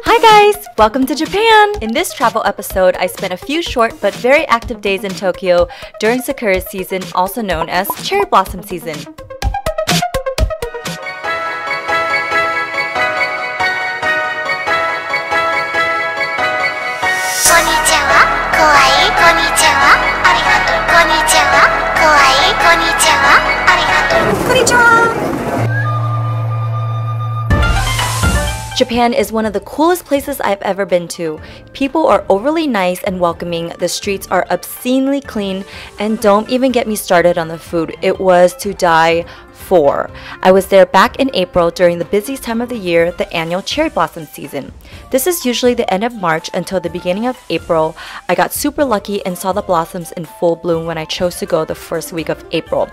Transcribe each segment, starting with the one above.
Hi guys! Welcome to Japan! In this travel episode, I spent a few short but very active days in Tokyo during Sakura season, also known as cherry blossom season. Konnichiwa, Kawaii, konnichiwa, arigato. Konnichiwa, Kawaii, konnichiwa, arigato. Konnichiwa! Japan is one of the coolest places I've ever been to. People are overly nice and welcoming, the streets are obscenely clean, and don't even get me started on the food. It was to die for. I was there back in April during the busiest time of the year, the annual cherry blossom season. This is usually the end of March until the beginning of April. I got super lucky and saw the blossoms in full bloom when I chose to go the first week of April.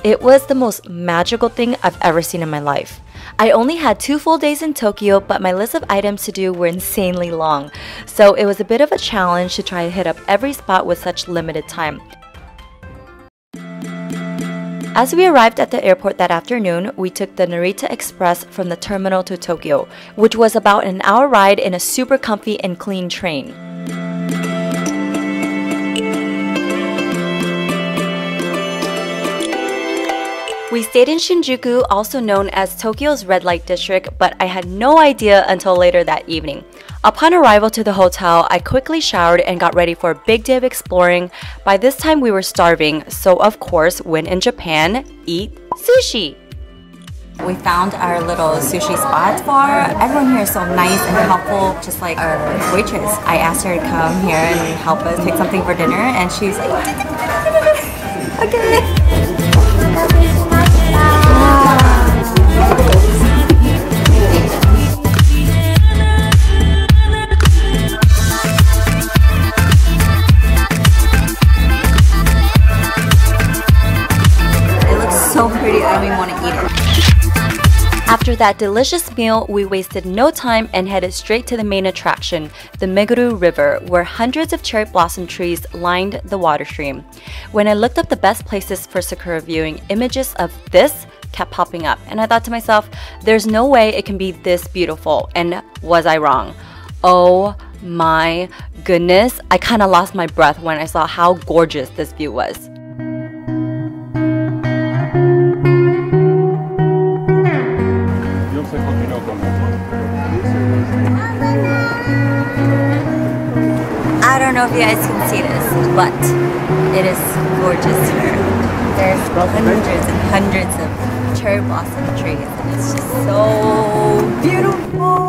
It was the most magical thing I've ever seen in my life. I only had 2 full days in Tokyo, but my list of items to do were insanely long, so it was a bit of a challenge to try to hit up every spot with such limited time. As we arrived at the airport that afternoon, we took the Narita Express from the terminal to Tokyo, which was about an hour ride in a super comfy and clean train. We stayed in Shinjuku, also known as Tokyo's red light district, but I had no idea until later that evening. Upon arrival to the hotel, I quickly showered and got ready for a big day of exploring. By this time, we were starving, so of course, when in Japan, eat sushi! We found our little sushi spot for everyone here is so nice and helpful, just like our waitress. I asked her to come here and help us pick something for dinner, and she's like, okay. So pretty, I don't even want to eat it. After that delicious meal, we wasted no time and headed straight to the main attraction, the Meguru River, where hundreds of cherry blossom trees lined the water stream. When I looked up the best places for sakura viewing, images of this kept popping up, and I thought to myself, there's no way it can be this beautiful, and was I wrong? Oh my goodness, I kind of lost my breath when I saw how gorgeous this view was. I don't know if you guys can see this, but it is gorgeous here. There's hundreds and hundreds of cherry blossom trees, and it's just so beautiful.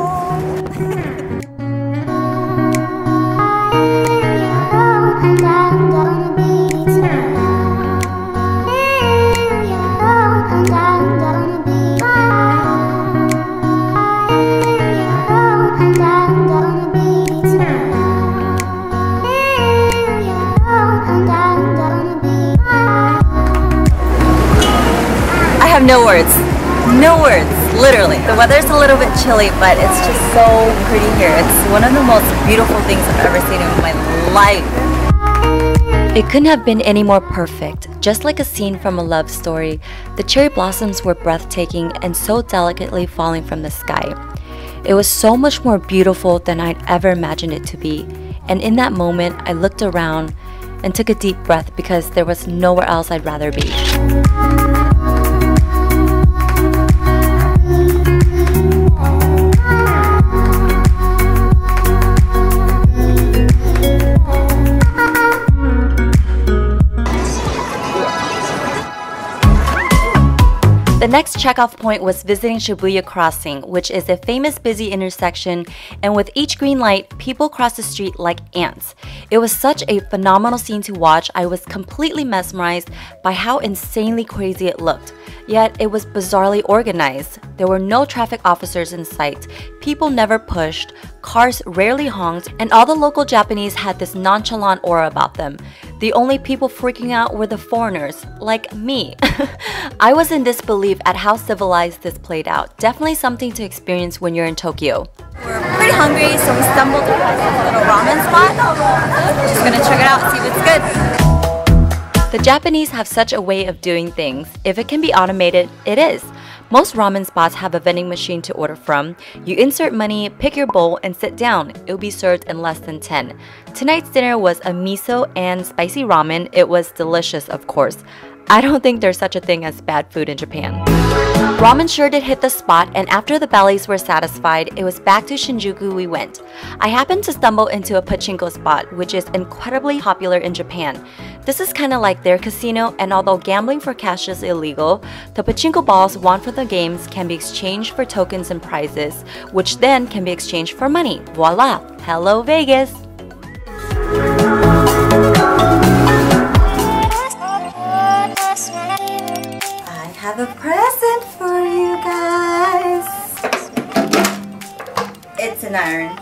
No words. No words, literally. The weather's a little bit chilly, but it's just so pretty here. It's one of the most beautiful things I've ever seen in my life. It couldn't have been any more perfect. Just like a scene from a love story, the cherry blossoms were breathtaking and so delicately falling from the sky. It was so much more beautiful than I'd ever imagined it to be. And in that moment, I looked around and took a deep breath because there was nowhere else I'd rather be. The next checkoff point was visiting Shibuya Crossing, which is a famous busy intersection, and with each green light, people cross the street like ants. It was such a phenomenal scene to watch. I was completely mesmerized by how insanely crazy it looked. Yet it was bizarrely organized. There were no traffic officers in sight, people never pushed, cars rarely honked, and all the local Japanese had this nonchalant aura about them. The only people freaking out were the foreigners, like me. I was in disbelief at how civilized this played out. Definitely something to experience when you're in Tokyo. We're pretty hungry, so we stumbled across this little ramen spot. Just gonna check it out, see if it's good. The Japanese have such a way of doing things. If it can be automated, it is. Most ramen spots have a vending machine to order from. You insert money, pick your bowl, and sit down. It will be served in less than 10. Tonight's dinner was a miso and spicy ramen. It was delicious, of course. I don't think there's such a thing as bad food in Japan. Ramen sure did hit the spot, and after the bellies were satisfied, it was back to Shinjuku we went. I happened to stumble into a pachinko spot, which is incredibly popular in Japan. This is kind of like their casino, and although gambling for cash is illegal, the pachinko balls won for the games can be exchanged for tokens and prizes, which then can be exchanged for money. Voila! Hello Vegas! I have a present for you guys. It's an iron.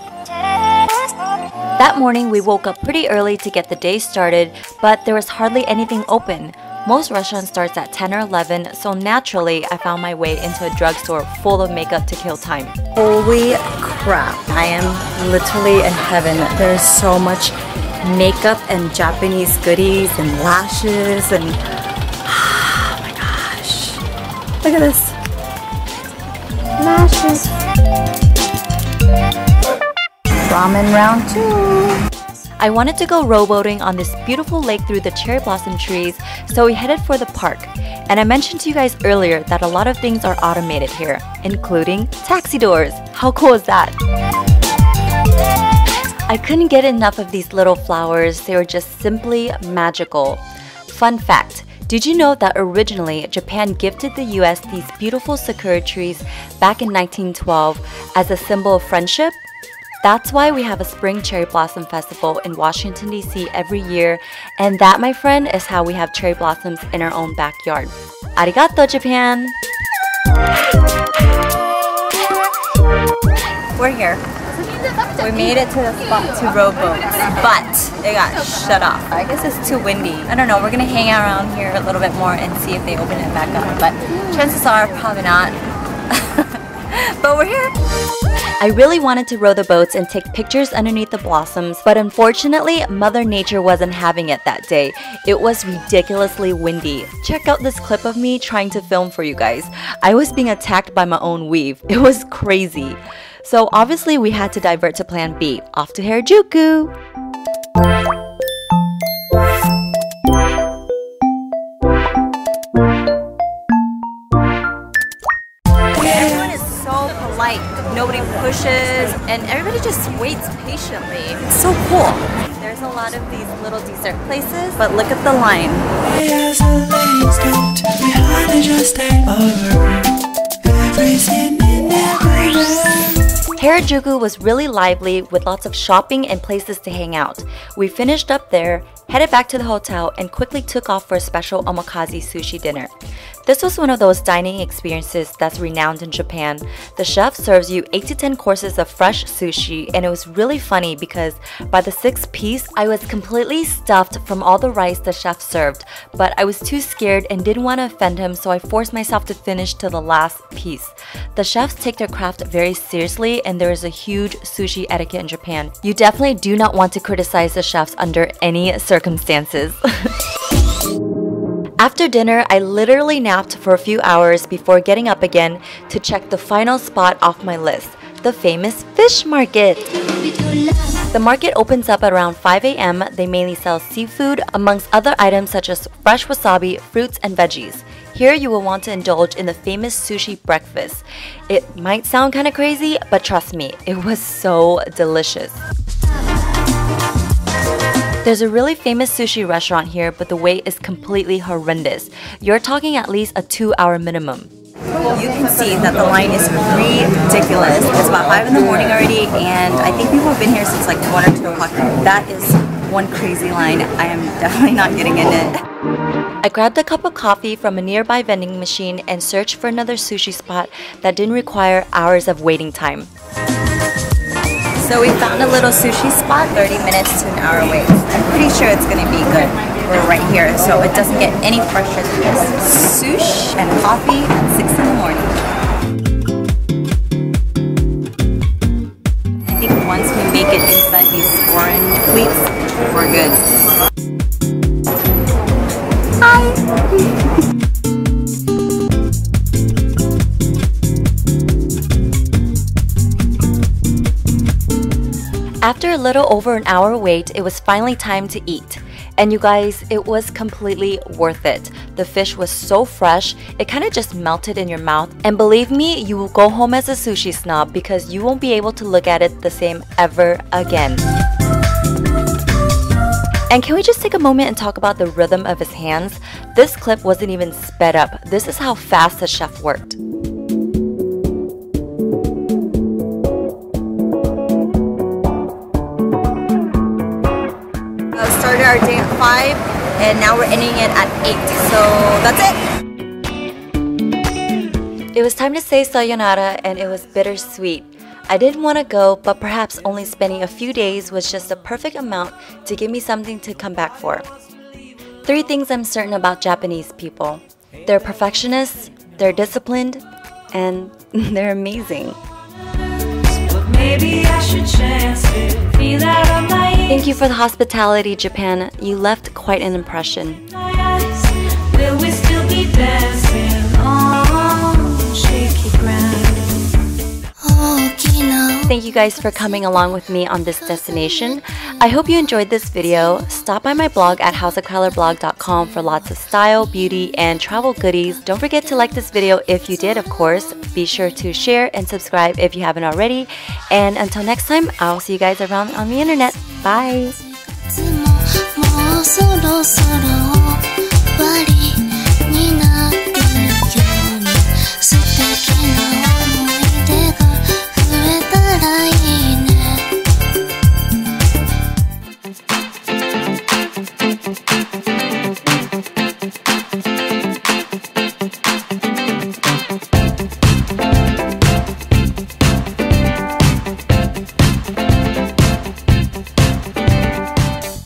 That morning we woke up pretty early to get the day started, but there was hardly anything open. Most restaurants starts at 10 or 11, so naturally I found my way into a drugstore full of makeup to kill time. Holy crap, I am literally in heaven. There's so much makeup and Japanese goodies and lashes and oh my gosh. Look at this. Lashes. Ramen round 2. I wanted to go rowboating on this beautiful lake through the cherry blossom trees, so we headed for the park. And I mentioned to you guys earlier that a lot of things are automated here, including taxi doors. How cool is that? I couldn't get enough of these little flowers. They were just simply magical. Fun fact, did you know that originally Japan gifted the US these beautiful sakura trees back in 1912 as a symbol of friendship? That's why we have a Spring Cherry Blossom Festival in Washington, D.C. every year, and that, my friend, is how we have cherry blossoms in our own backyard. Arigato, Japan! We're here. We made it to the spot to rowboats, but it got shut off. I guess it's too windy. I don't know, we're gonna hang out around here a little bit more and see if they open it back up, but chances are probably not. But we're here! I really wanted to row the boats and take pictures underneath the blossoms, but unfortunately, Mother Nature wasn't having it that day. It was ridiculously windy. Check out this clip of me trying to film for you guys. I was being attacked by my own weave. It was crazy. So obviously we had to divert to plan B, off to Harajuku. Nobody pushes, and everybody just waits patiently. It's so cool. There's a lot of these little dessert places, but look at the line. Harajuku was really lively with lots of shopping and places to hang out. We finished up there, headed back to the hotel, and quickly took off for a special omakase sushi dinner. This was one of those dining experiences that's renowned in Japan. The chef serves you 8 to 10 courses of fresh sushi, and it was really funny because by the 6th piece, I was completely stuffed from all the rice the chef served, but I was too scared and didn't want to offend him, so I forced myself to finish to the last piece. The chefs take their craft very seriously, and there is a huge sushi etiquette in Japan. You definitely do not want to criticize the chefs under any circumstances. After dinner, I literally napped for a few hours before getting up again to check the final spot off my list, the famous fish market. The market opens up at around 5 a.m. They mainly sell seafood, amongst other items such as fresh wasabi, fruits, and veggies. Here you will want to indulge in the famous sushi breakfast. It might sound kind of crazy, but trust me, it was so delicious. There's a really famous sushi restaurant here, but the wait is completely horrendous. You're talking at least a 2-hour minimum. You can see that the line is ridiculous. It's about 5 in the morning already, and I think people have been here since like 1 or 2 o'clock. That is one crazy line. I am definitely not getting in it. I grabbed a cup of coffee from a nearby vending machine and searched for another sushi spot that didn't require hours of waiting time. So we found a little sushi spot, 30 minutes to an hour away. I'm pretty sure it's gonna be good. We're right here, so it doesn't get any fresher than this. Sushi and coffee at 6 in the morning. I think once we make it inside these foreign cleats, we're good. Hi! After a little over an hour wait, it was finally time to eat. And you guys, it was completely worth it. The fish was so fresh, it kind of just melted in your mouth. And believe me, you will go home as a sushi snob because you won't be able to look at it the same ever again. And can we just take a moment and talk about the rhythm of his hands? This clip wasn't even sped up. This is how fast the chef worked. Started our day at 5 and now we're ending it at 8, so that's it. It was time to say sayonara and it was bittersweet. I didn't want to go, but perhaps only spending a few days was just the perfect amount to give me something to come back for. 3 things I'm certain about Japanese people. They're perfectionists, they're disciplined, and they're amazing. Maybe I should chance it. Feel out of my Thank you for the hospitality, Japan. You left quite an impression. Will we still be dancing on shaky ground? Thank you guys for coming along with me on this destination. I hope you enjoyed this video. Stop by my blog at houseofcolorblog.com for lots of style, beauty, and travel goodies. Don't forget to like this video if you did, of course. Be sure to share and subscribe if you haven't already. And until next time, I'll see you guys around on the internet. Bye!